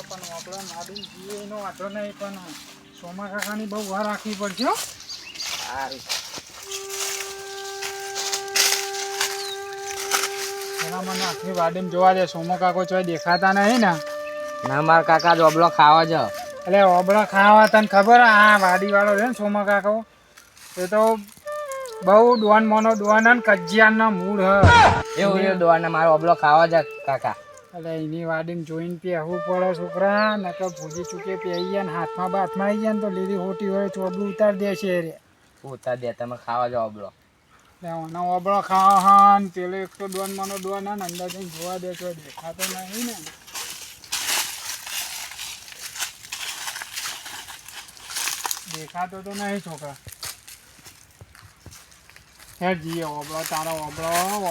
પણ આપણે માડી જીએ એનો વાંધો નહીં, પણ સોમા કાકાની બહુ વાર રાખવી પડશે હો. સારું એના મને આખી વાડીમાં જોવા દે. સોમો કાકો ચોય દેખાતા નહીં ને. ના મારા કાકા જોબલો ખાવા જ. એટલે ઓબળા ખાવા તને ખબર આ વાડીવાળો છે ને સોમા કાકો, એ તો બહુ ડોન મોનો ડોન અને કજિયાનનો મૂળ હ. એવું એવું દોવાના મારો ઓબલો ખાવા જ કાકા. એટલે એની વાડીને જોઈને પહેવું પડે છોકરા, ને તો ભૂજી ચૂકે પહેરી જાય ને હાથમાં બાથમાં આવી જાય ને તો લીધી ખોટી હોય ચોબલું ઉતારી દે છે રે. ઉતાર દે તમે ખાવા જાઓ ઓબલો. એનો ઓબળો ખાવા હા ને પેલો એક તો ડોન મોનો ડોન હા ને અંદર જઈને જોવા દે તો દેખાતો નહીં ને. દેખાતો તો નહીં છોકરા. હે જીએ ઓબળો તારો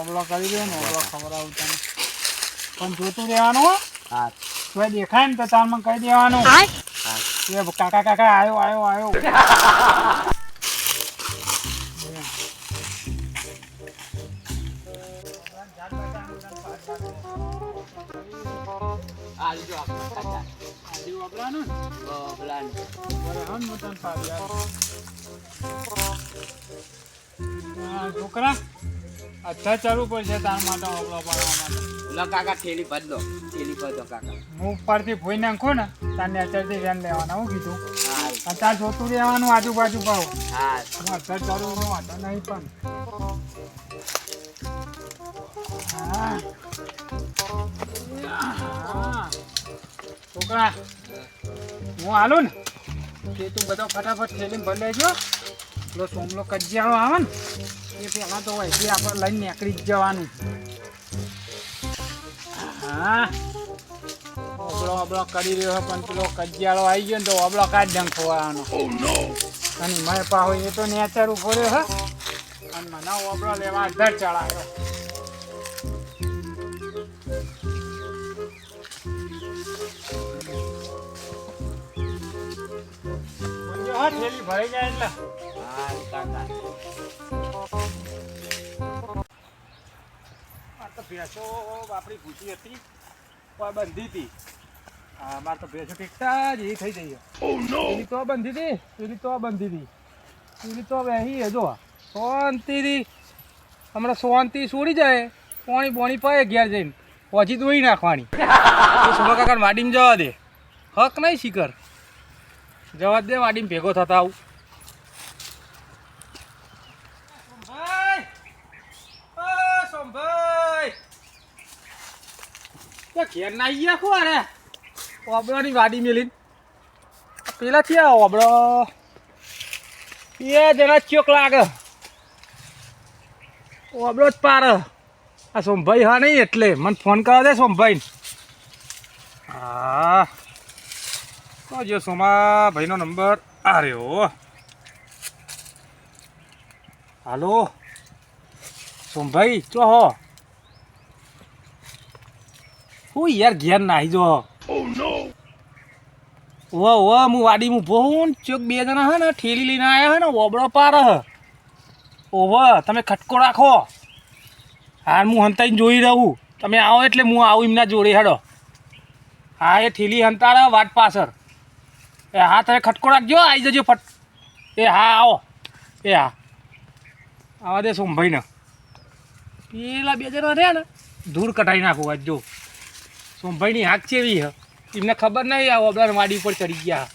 ઓબળો કરી દે ને ઓબળો ખવડાવું તને. પણ જોતું રહેવાનું. હા તો દેખાય ને તો તારમાં કહી દેવાનું એ કાકા કાકા આવ્યો. છોકરા અચ્છા ચાલુ પડશે તાર માટે ઓબળો પાડવા માટે. લો કાકા થેલી ભર દો કાકા. હું ઉપરથી ભોઈ નાખું ને તારને અત્યારથી વેન લેવાના. હું કીધું હા અત્યારે જોતું રહેવાનું આજુબાજુ ભાવ. હા અત્યારે ચાલુ વાંધો નહીં પણ હા છોકરા હું હાલું ને તે તું બધો ફટાફટ થેલીને ભરી લેજો. પેલો સોમલો કજિયાળો આવે ને એ પહેલાં તો હોય તે આપણે લઈને નીકળી જ જવાનું. હા ઓબળો કરી રહ્યો પણ પેલો કજિયાળો આવી ગયો ને તો ઓબળો કાઢ ડંગ ખોવાનો. અને મેં પાહો એ તો નેચર ઉભો રહ્યો હે અને મને ઓબળો લેવા અધર ચડાવ્યો. હા થેલી ભરાઈ જાય એટલે હા કાકા. આ તો ભેંસો આપણી ભૂસી હતી બંધી હતી. હા મારે તો ભેંસો ટેકતા જ એ થઈ જઈએ. એની તો બંધી હતી એની તો વહેી જો શાંતિથી હમણાં શાંતિ છોડી જાય પોણી બોણી પાય ઘેર જઈને પછી દોઈ નાખવાની. સોમા કાકા વાડીમાં જવા દે. હક નહીં શિખર જવા દે વાડીમાં ભેગો થતા આવું. સોમભાઈ ઘેર ના ગયા ખો અરે ઓબળોની વાડી મેલીને પેલા થયા ઓબળો એ જરા ચોક લાગે ઓબળો જ પાર. આ સોમભાઈ હા નહીં એટલે મને ફોન કરવા દે સોમભાઈ. હા તો જો સોમા ભાઈનો નંબર આ રહ્યો. હાલો સોમભાઈ ચો હો હું યાર ઘેર નાહી જો. હું વાડીમાં ઊભો હું ચોક બે જણા હે ને ઠેલી લઈને આવ્યા હે ને ઓબળો પાર હ. ઓવ તમે ખટકો રાખો. હા હું હંતાઈને જોઈ રહું. તમે આવો એટલે હું આવું એમના જોડે હેડો. હા એ ઠેલી હંતાડા વાટ પાછળ. એ હા તમે ખટકો રાખજો આવી જજો ફટ. એ હા આવો. એ હા આવા દે સોમભાઈને. પેલા બે જણા રહ્યા ને ધૂળ કટાઈ નાખું આજ જો. સોમભાઈની હાથ ચેવી હ એમને ખબર નહીં આ ઓબળા વાડી ઉપર ચડી ગયા.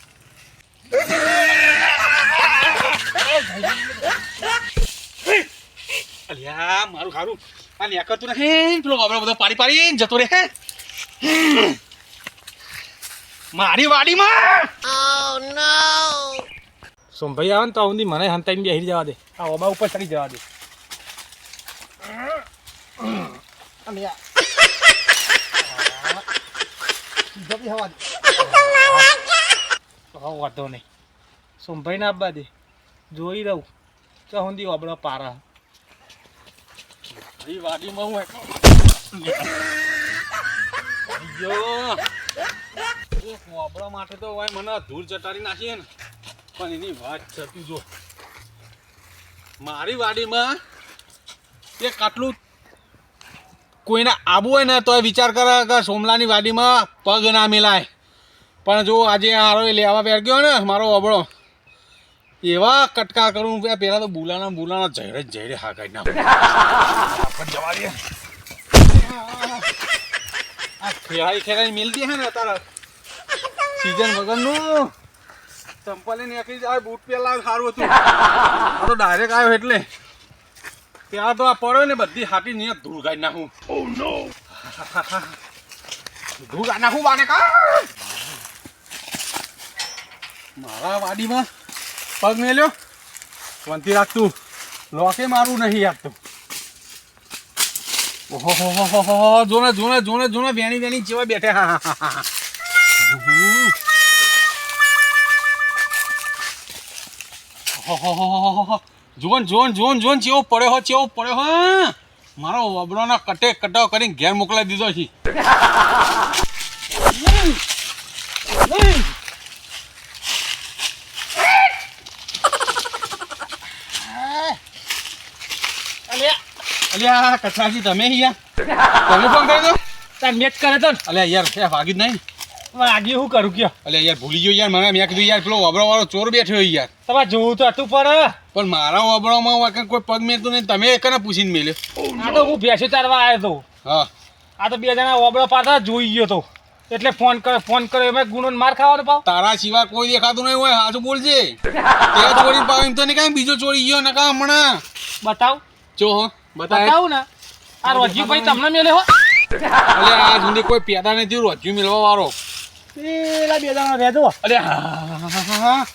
અલ્યા મારું ખારું આ નેકરતું નહીં. પેલો ઓબળો બધો પાડી જતો રહે મારી વાડીમાં. સોમભાઈ આવે ને તો ઊંધી મને હંતાઈને બેસી જવા દે. આ ઓબા ઉપર ચડી જવા દે. વાંધો નહીં સોમભાઈ ના આપવા દે. જોઈ રહું તો ઊંધી ઓબળો પારા વાડીમાં હું ઓબળા માટે તો ભાઈ મને ધૂળ ચટાડી નાખીએ ને પણ એની વાત થતી જો મારી વાડીમાં એક આટલું કોઈને આબુ હોય ને તો વિચાર કરે કે સોમલાની વાડીમાં પગ ના મિલાય. પણ જો આજે હારો એ લેવા બેર ગયો ને મારો અબળો એવા કટકા કરું પેલા તો બુલાના જયરે હા કાઢી નાખો જવા દે આ ખેરાઈ મિલતી હે ને તારા સીઝન વગરનું ચંપલે નીકળી જાય બૂટ પેલા સારું હતું આ તો ડાયરેક્ટ આવ્યો એટલે ત્યાં તો આ પડ્યો ને બધી હાટી ને ધૂળ કાઢી નાખું ધૂળ કાઢી નાખું બાને કા મારા વાડીમાં પગ મેલ્યો વંતી રાખતું લોકે મારું નહીં આપતું ઓહો જોને વેણી જેવા બેઠે હા જોન ચેવો પડ્યો હો મારો વબડોના કટે કટાવ કરીને ઘેર મોકલાવી દીધો છે અલ્યા કચરાજી તમે ફોન કરી દો તાર મેચ કરે તો અલ્યા યાર વાગી જ નહીં આગે શું કરું કયો અલ્યા યાર ભૂલી ગયો યાર મને મેં કીધું યાર પેલો વબડો વાળો ચોર બેઠો યાર તમારે જોવું તો હતું પર પણ મારા વબડોમાં કોઈ પગ મેલતું નહીં તમે એકને પૂછીને મેલ્યો આ તો હું ભેંસો ચારવા આવ્યો તો હા આ તો બે જણા ઓબળો પાતા જોઈ ગયો તો એટલે ફોન કર્યો એમાં ગુનો માર ખાવાનો પાવ તારા સિવાય કોઈ દેખાતું નહીં હોય હાચું બોલજે તે ચોરી પાવ એમ તો નહીં કાંઈ બીજો ચોરી ગયો ને કા હમણાં બતાવ જો હો બતાવું ને આ રોજી ભાઈ તમને મેલે હો અલે આ સુધી કોઈ પેદા નથી રોજ્યું મેળવા વાળો પેલા બે જણા રહેજો અલે હા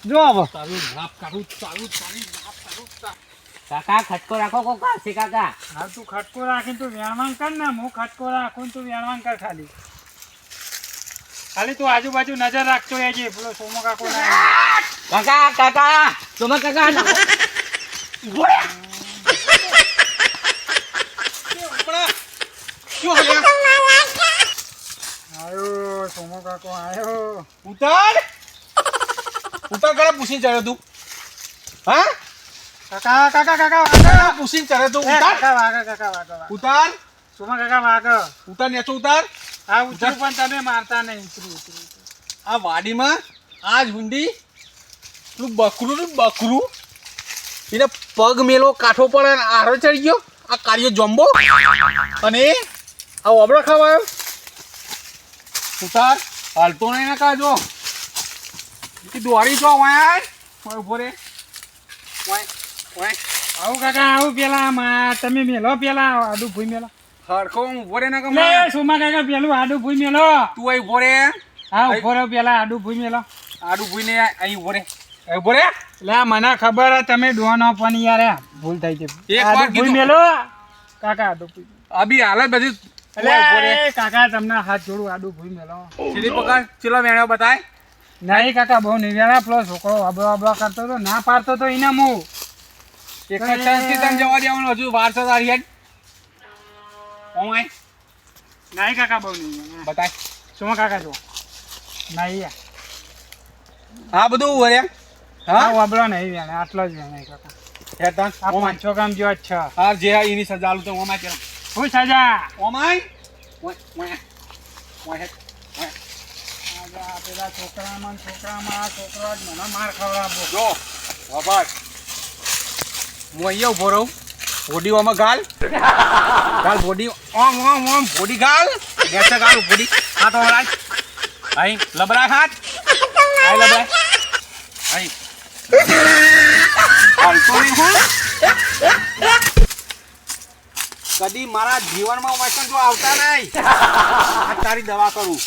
જો હવે તારું લાભ કાઢું ચાલુ કાકા ખટકો રાખો કો કાશે કાકા હા તું ખટકો રાખીને તું વેણવાન કર ને હું ખટકો રાખું તું વેણવાન કર ખાલી તું આજુબાજુ નજર રાખતો રહેજે પેલો સોમો કાકો ના કાકા સોમા કાકા આયો સોમો કાકો આયો ઉતાર કરે પૂછીને ચડે તું હા કાકા પૂછીને ચડે તું કાકા ઉતાર સોમા કાકા વાગ ઉતાર નેચો ઉતાર હા ઉતરું પણ તમે મારતા નહીં ઉતરું આ વાડીમાં આજ હુંડી પેલું બકરું એને પગ મેલો કાઠો પર આરો ચડી ગયો આ કાર્યો જમ્બો અને આ ઓબળો ખાવાયો ઉતાર હાલતો નહીં ના કાજો દોડી જો વાય ઉભો રે વાય આવું કાકા આવું પેલા તમે મેલો પેલા આડું ભૂઈ મેલો હરખો ઉભો રે ના લે સોમા કાકા પેલું આડું ભૂઈ મેલો તું અહીં ઉભો રે હા ઉભો રહ્યો પેલા આડું ભૂઈ મેલો આડું ભૂઈને અહીં ઉભો રે લે મને ખબર હે તમે ડોનો પણ યાર ભૂલ થઈ ગઈ એક વાર આડું ભૂઈ કીધું. મેલો કાકા આડું ભૂઈ અભી હાલ બધી ઉભો રે અલે કાકા તમને હાથ જોડું આડું ભૂઈ મેલો સીધી પકડ ચલો વેણો બતાય નહીં કાકા બહુ નિવેડા પેલો છોકરો અબળો કરતો તો ના પાડતો તો એને હું એક જ ચાન્સથી તને જવા દેવાનો હજુ વાર છે તારી હેડ ઓમાય નહીં કાકા બહુ નહીં બતાય શું કાકા જો નહીં યાર આ બધું ઉભો રે હા હા અબળો નહીં વેણે આટલો જ વેણે કાકા હેડ તાન આ ઓમાય 500 ગ્રામ જેવા જ છે હા જે એની સજા આલું તો ઓમાય કે હું સજા ઓમાય ઓય હેડ આ પેલા છોકરામાં આ છોકરો જ મને માર ખવડાવો જો વાબાટ હું અહીંયા ઉભો રહું બોડી ઓમાં ગાલ બોડી ઓમ બોડી ગાલ નેચે ગાલ બોડી હાથ ઓરાય અહીં લબરાય હાથ આય લબરાય અહીં હાલતો નહીં હું કદી મારા જીવનમાં વાસણ તો આવતા નહીં આ તારી દવા કરું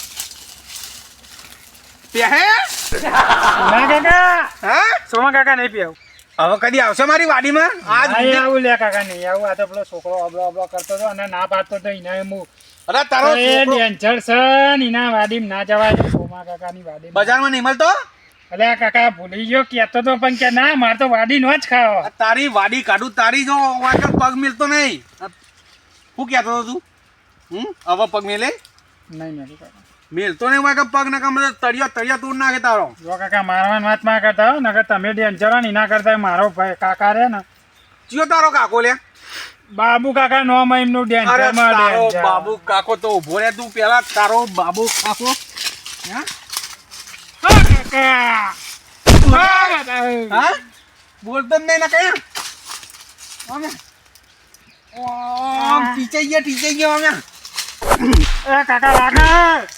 પહે ના કાકા હા સોમા કાકા નહીં પીવું હવે કદી આવશે મારી વાડીમાં આજ નહીં આવું લે કાકા નહીં આવું આ તો પેલો છોકરો અબળો કરતો હતો અને ના પાડતો તો એને હું અરે તારો એ છોકરો ડેન્જર છે ને એના વાડીમાં ના જવાય સોમા કાકાની વાડીમાં બજારમાં નહીં મળતો અલે આ કાકા ભૂલી ગયો કહેતો તો પણ કે ના મારે તો વાડી નો જ ખાવો આ તારી વાડી કાઢું તારી જો વાકર પગ મિલતો નહીં શું કહેતો હતો તું હવે પગ મેલે નહીં મેલું કાકા મેલતો નહીં વાકર પગ ને કમ તળિયો તૂર નાખે તારો જો કાકા મારવાની વાત માં કરતા હો નકર તમે ડેન્જર ને એના કરતા મારો ભાઈ કાકા રે ને ચિયો તારો કાકો લે બાબુ કાકા નો એમનું અરે ડેન્જર માં તારો ડેન્જર બાબુ કાકો તો ઉભો રે તું પેલા તારો બાબુ કાકો હે હા બોલતો જ નહીં ને કયા અમે ઓમ ટીચાઈ ગયા અમે એ કાકા લાગે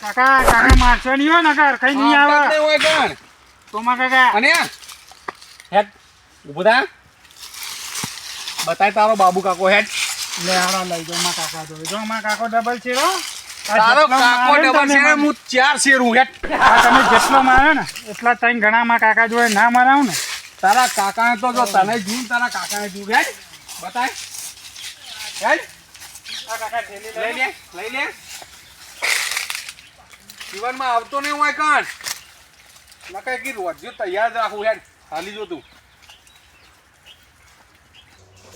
કાકા મારશો નહીં હો નકર કઈ નહીં આવે આવતા જ નહીં હોય કણ તોમા કાકા અને હેડ ઊભો થા બતાય તારો બાબુ કાકો હેડ લે હારા લઈ જાઓ માં કાકા જોડે જો માં કાકો ડબલ છે હો તારો કાકો ડબલ છે હું 4 શેર હું હેડ તમે જેટલો મારે ને એટલા ત્રણ ઘણા માં કાકા જોડે ના મારાવ ને તારા કાકાને તો જો તને જૂન તારા કાકાને જૂન હેડ બતાય હેડ આ કાકા ઠેલી લઈ લે જીવનમાં આવતો નહીં હોય કણ નકાય કે રોજ તૈયાર જ રાખું હેડ હાલી જો તું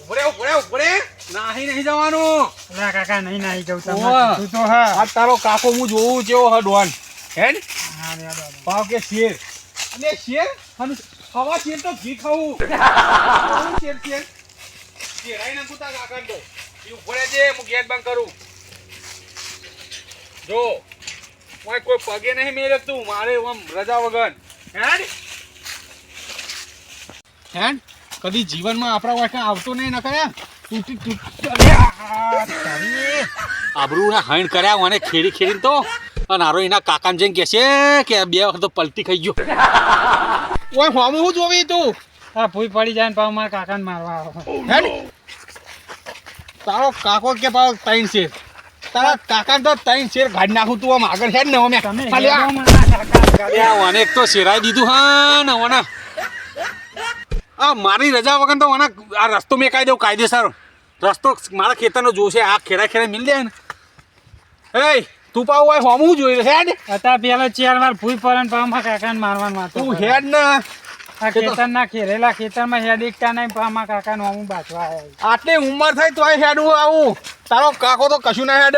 ઉપડે નહીં જવાનું લે કાકા નહીં નાહી જાઉં તમે ઓવા. તું તો હા આ તારો કાકો હું જોઉં કેવો હ ડોન હેડ હા લે દો ભાવ કે શેર અને શેર અને હવા શેર તો ઘી ખાવું શેર શેરાઈ નાખું તા કાકા તો ઈ ઉપડે છે હું ગેટ બંધ કરું જો કોઈ પગે નહીં મેરે તું મારે આમ રજા વગર હેડ કદી જીવનમાં આપણા વાંખા આવતો નહીં ન કર્યા આબરૂ ના હણ કર્યા મને ખેડીને તો અને હારો એના કાકાને જઈને કહે છે કે 2 વખત તો પલટી ખાઈ ગયો ઓય હોમું હું જોવી તું આ ભૂઈ પડી જાય ને પાછું મારા કાકાને મારવા આવે હેડ તારો કાકો કે પાવ 3 શેર તારા કાકાને તો 3 શેર ગાડી નાખું તું આમ આગળ હેડ ને અમે તમે ખાલી હેડો મારા કાકા મને એક તો શેરાઈ દીધું હા ને મને આ મારી રજા વગર તો મને આ રસ્તો મેં કાઢી દઉં કાયદેસર રસ્તો મારા ખેતરનો જોશે આ ખેડા મિલ જાય ને એ તું પાવ હોય હોમું જોઈ હેડ અત્યારે પેલા 4 વાર ભૂઈ પડે ને પાછું મારા કાકાને મારવાનું વાતો તું કરે. હેડ ને આ ખેતરના ખેરેલા ખેતરમાં હેડ એકતા નહીં પાછું મારા કાકાનું અમુક બાજવા આવ્યા આટલી ઉંમર થઈ તોય હેડવું આવું તારો કાકો તો કશું ના હેડ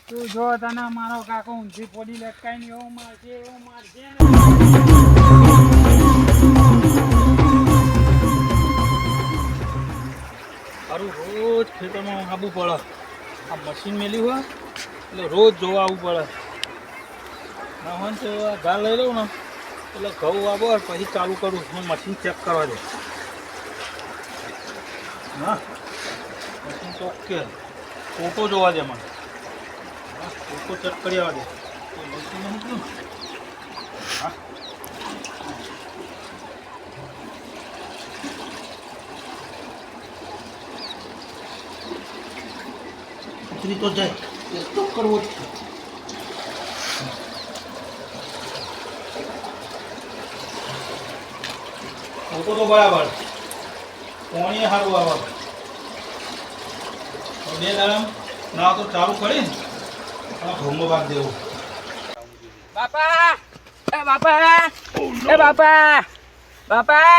તું જો તને મારો કાકો ઊંધી પોડી લટકાઈને એવું મારશે ને. મારું રોજ ખેતરમાં આવવું પડે આ મશીન મેલ્યું હોય એટલે રોજ જોવા આવવું પડે ના હોય તો આ ઘા લઈ લઉં ને એટલે ઘઉં આવો પછી ચાલુ કરું હું મશીન ચેક કરવા દે હા મશીન તો ઓકે ફોટો જોવા દે મને હા ફોટો ચેક કરી આવવા દે તો મશીન મૂક્યું હા ઉતરી તો જાય એ તો કરવો જ છે ફોટો તો બરાબર પાણી સારું આવે 2 દાડા ના તો ચાલુ કરીને ઘઉંનો ભાગ દેવું બાપા એ બાપા એ બાપા બાપા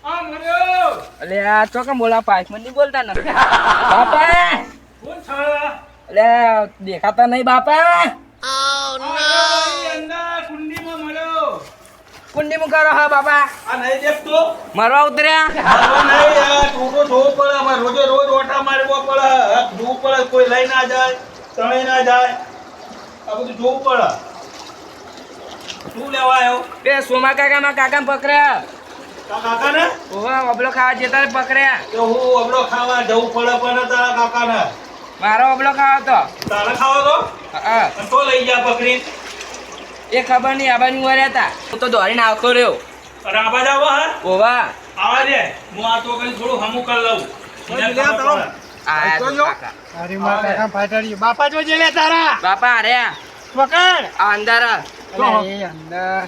આ મર્યો અલે આ ચોકમ બોલા પાઇપ મને નહીં બોલતા ને બાપા કોણ છે અલે દેખાતા નહીં બાપા અંદર કુંડીમાં મળ્યો કુંડી માં કરો હા બાપા આ નહીં દેખતો મરવા ઉતર્યા મારવા નહીં યાર છોકરો જોવો પડે અમારે રોજે રોજ ઓટા મારવો પડે જોવું પડે કોઈ લઈ ના જાય તણાઈ ના જાય આ બધું જોવું પડે શું લેવા આવ્યો બે સોમા કાકા માં કાકા પકડ્યા કાકા ને ઓવા અબલો ખાવા જતા પકડ્યા તો હું અબડો ખાવા જવું પડે પણ તારા કાકા ને મારો અબલો ખાવા તો તારે ખાવો તો હા અને તો લઈ જા પકડી એ ખબર નહીં આબાની વર્યા હતા હું તો દોડીને આવતો રહ્યો અને આબાજ આવો હા ઓવા આવા દે હું આ તો કઈ થોડું હમું કરી લઉં આયા તો કાકા અરે મારા કાકા ફાટાડી બાપા જોજે લે તારા બાપા અર્યા પકડ આ અંદર અલે એ અંદર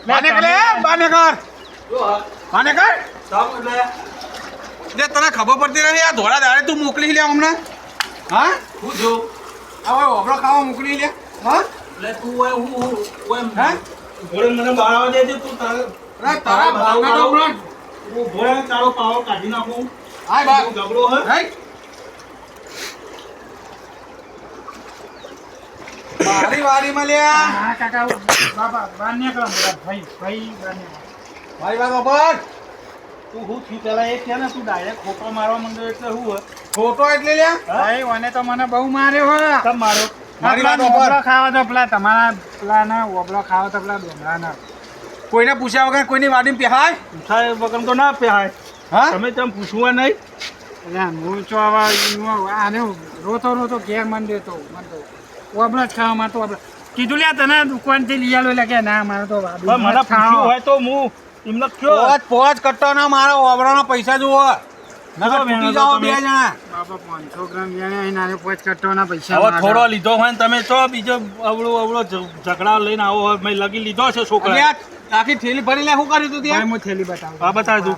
બાને કર બાને કર બાને કર જે તને ખબર પડતી નથી આ ધોળા દાડે તું મોકલી લે હમણાં હા હું જો આ ઓબળો ખાવા મોકલી લે હા લે તું ઓય હું હા ઘોડે મને બાળવા દે તું તારે તારા બાવના તો હમણાં હું ઘોડે તારો પાવર કાઢી નાખું હાય બા ગબડો હે હાય મારી વાડીમાં લે હા કાકા બાપા બાર નીકળો ભાઈ બાર નીકળો મારી વાત બાપા તું હું થયું પેલા એ કે ને તું ડાયરેક્ટ ખોટો મારવા માંડ્યો એટલે હું ખોટો એટલે લે ભાઈ મને તો મને બહુ માર્યો હો તમ મારો મારી વાત ઓબળો ઉપર. ખાવા તો પેલા તમારા પેલા ના ઓબળો ખાવા તો પેલા ડોમરા ના કોઈને પૂછ્યા વગર કોઈની વાડીમાં પહેરાય પૂછાય વગર તો ના પહેરાય. હા તમે તેમ પૂછવા નહીં. એટલે હું તો હવે આને રોતો ઘેર મન દેતો ઓબળો જ ખાવા માં તો કીધું લ્યા તને દુકાનથી લઈ આલો એટલે કે ના મારે તો પણ મને પૂછ્યું હોય તો હું એમને કયો પોચ કટ્ટાના મારા ઓબરાના પૈસા જુઓ નકર તૂટી જાઓ બે જણા બાપા 500 ગ્રામ વેણે નાને પોચ કટ્ટોના પૈસા હવે થોડો લીધો હોય ને તમે તો બીજો અવળો ઝઘડા લઈને આવો હોય મેં લગી લીધો છે છોકરા. અલ્યા આખી થેલી ભરી લે શું કર્યું તું ત્યાં હું થેલી બતાવું હા બતાવ તું.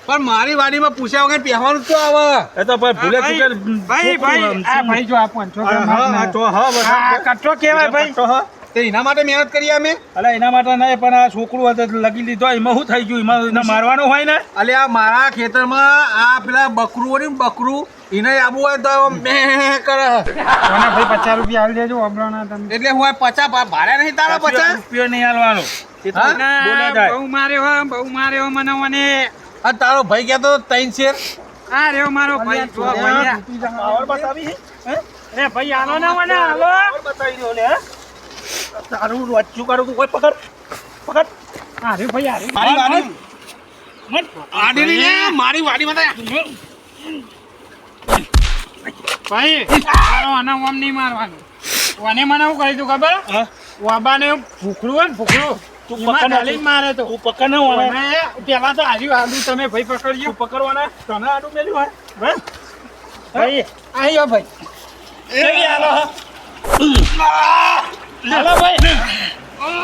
પણ મારી વાડીમાં પૂછ્યા વગર પહેવાનું તો આવે એ તો ભાઈ ભૂલે ચૂકે ભાઈ આ ભાઈ જો આ 500 ગ્રામ હા તો હા બસ આ કટ્ટો કેવાય ભાઈ તો હા. તે એના માટે મહેનત કરી અમે અલા એના માટે નહીં પણ આ છોકરું હતું લગી લીધો એમાં શું થઈ ગયું એમાં એને મારવાનું હોય ને. અલ્યા મારા ખેતરમાં આ પેલા બકરું હોય ને બકરું એને આબુ હોય તો મે કરે કોના ભાઈ 50 રૂપિયા આલી દેજો ઓબળોના તમે એટલે હું 50 ભાડે નહીં તારા 50 રૂપિયો નહીં આલવાનો. એ તો હા? બોલ્યા જાય. બહુ માર્યો મને આ તારો ભાઈ કહેતો 3 શેર આ રહ્યો મારો ભાઈ જો ભાઈ પાવર બતાવી હે? હે? એ ભાઈ આલો ના મને આલો પાવર બતાવી દો લે હે? તારું વાંચ્યું કાઢું તું કોઈ પકડ પકડ. આ રહ્યો ભાઈ આ રહ્યો મારી વાડી આડી ને મારી વાડીમાં તો ભાઈ મારો આના ઓમ નહીં મારવાનું ઓને મને શું કહી તું ખબર હા? વાબાને ભૂખડું હોય ને ભૂખડું તું એમાં પકડ ઢાલીને મારે તો તું પકડ ને ઓને. ઓને પેલા તો હાર્યું આડું તમે ભાઈ પકડજો તું પકડવાના તને આડું મેલ્યું હોય બસ. ભાઈ આયો ભાઈ એવી હાલો હા. હાલો ભાઈ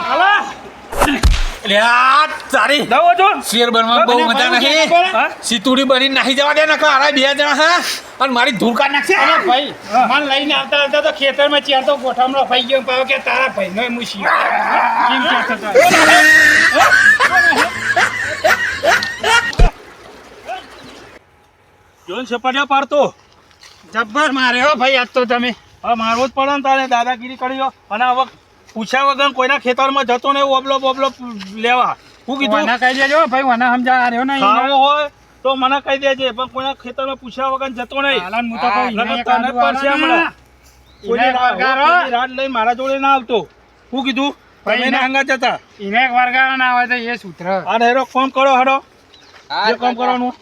હાલો. એટલે આ તારી દવો જો. શેર બનવા બહુ મજા નહીં હા? સીતુડી બની નાહી જવા દે ને કારા બે જણા હા અને મારી ધૂળ કાઢ નાખશે અરે ભાઈ મને લઈને આવતા તો ખેતરમાં ચાર તો ગોઠામણો ફાઈ ગયો પાવ કે તારા ભાઈનો મુશી કેમ કહેતો હતો જોન સપાટિયા પાડતો. જબ્બર માર્યો ભાઈ આજ તો તમે હવે મારવો જ પડે ને તારે દાદાગીરી કરી દો. અને હવે પૂછ્યા વગર કોઈના ખેતરમાં જતો નહીં ઓબલો બોબલો લેવા. હું કીધું મને કહી દેજો ભાઈ મને સમજા આ રહ્યો ને ખાવો હોય તો મને કહી દેજે પણ કોઈના ખેતરમાં પૂછ્યા વગર જતો નહીં. હાલાન હું તો કહું નકર તને પડશે હમણાં. કોઈની રાત લઈને મારા જોડે ના આવતો. હું કીધું ભાઈ તમે ના- હંગા જતા. એને એક વર્ગાનો ના હોય તો એ સૂત્ર આ હેરો ફોન કરો હડો જે કામ કરવાનું